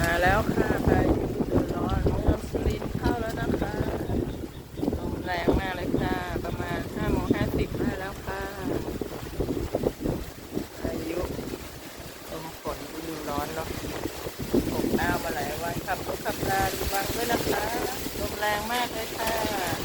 มาแล้วค่ะพายุฤดูร้อนเมืองสุรินทร์เข้าแล้วนะคะลมแรงมากเลยค่ะประมาณ5:50ได้แล้วค่ะพายุลมฝนฤดูร้อนเนาะอบอ้าวมาหลายวันขับรถขับลาระวังด้วยนะคะลมแรงมากเลยค่ะ